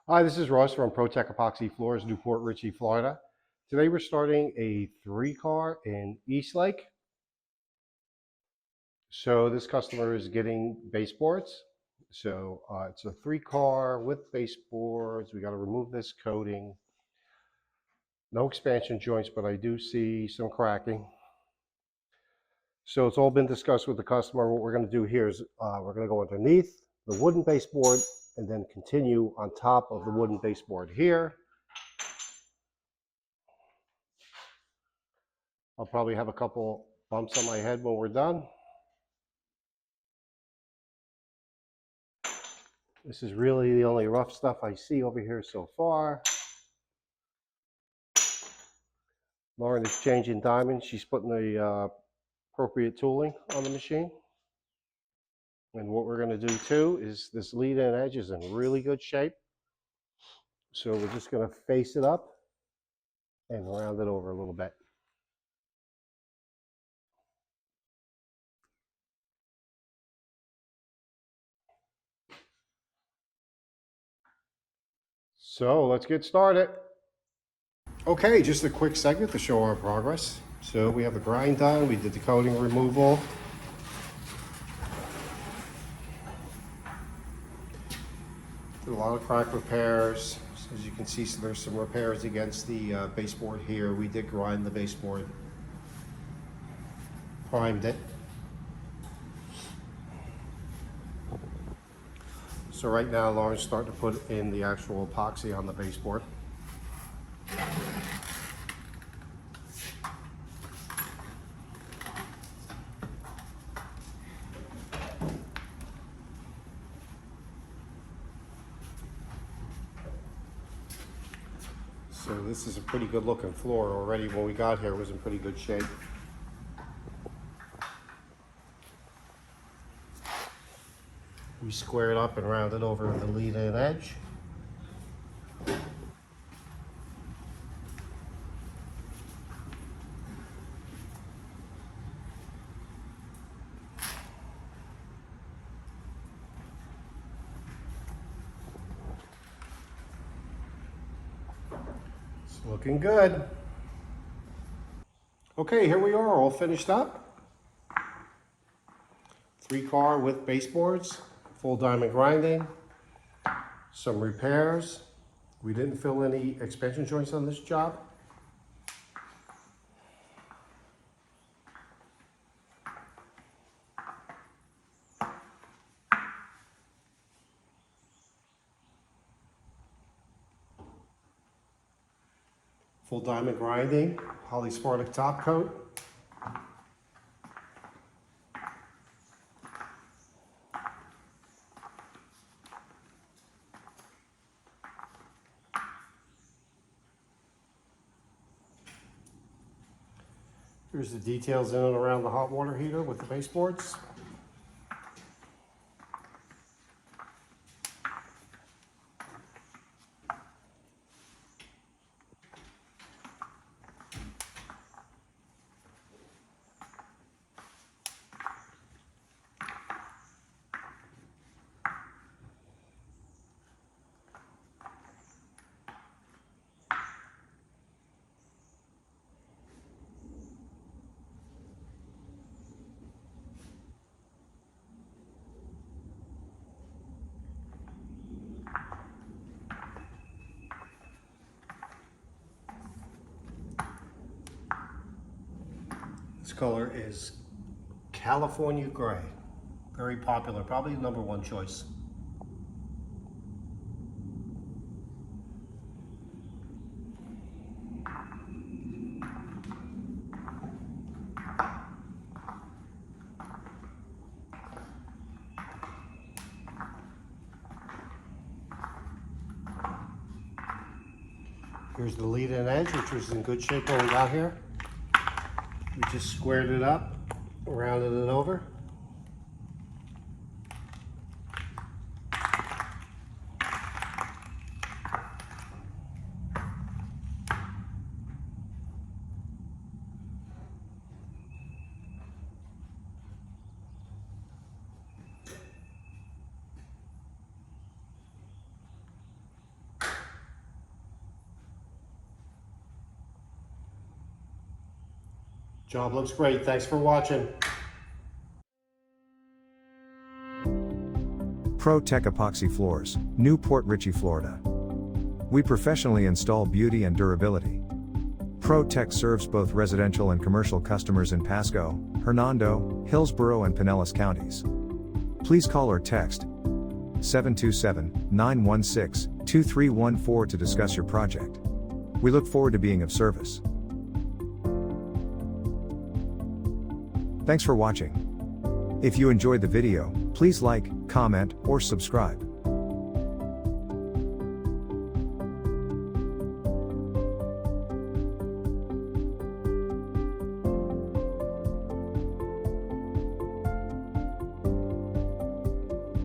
Hi, this is Russ from ProTech Epoxy Floors, Newport Richey, Florida. Today we're starting a 3-car in Eastlake. So this customer is getting baseboards. So it's a 3-car with baseboards. We got to remove this coating. No expansion joints, but I do see some cracking. So it's all been discussed with the customer. What we're going to do here is we're going to go underneath the wooden baseboard and then continue on top of the wooden baseboard here. I'll probably have a couple bumps on my head when we're done. This is really the only rough stuff I see over here so far. Lauren is changing diamonds. She's putting the appropriate tooling on the machine. And what we're going to do too is this lead-in edge is in really good shape. So we're just going to face it up and round it over a little bit. So let's get started. Okay, just a quick segment to show our progress. So we have the grind done, we did the coating removal. Did a lot of crack repairs. So as you can see, so there's some repairs against the baseboard here. We did grind the baseboard, primed it. So right now, Lauren's starting to put in the actual epoxy on the baseboard. So this is a pretty good looking floor already. When we got here, it was in pretty good shape. We squared up and rounded over the lead-in edge. It's looking good. Okay, here we are, all finished up. 3-car with baseboards, full diamond grinding, some repairs. We didn't fill any expansion joints on this job. Full diamond grinding, polysportic top coat. Here's the details in and around the hot water heater with the baseboards. This color is California Gray. Very popular, probably the #1 choice. Here's the lead-in edge, which was in good shape when we got here. We just squared it up, rounded it over. Job looks great. Thanks for watching. Pro Tech Epoxy Floors, Newport, Richey, Florida. We professionally install beauty and durability. Pro Tech serves both residential and commercial customers in Pasco, Hernando, Hillsborough, and Pinellas counties. Please call or text 727-916-2314 to discuss your project. We look forward to being of service. Thanks for watching. If you enjoyed the video, please like, comment, or subscribe.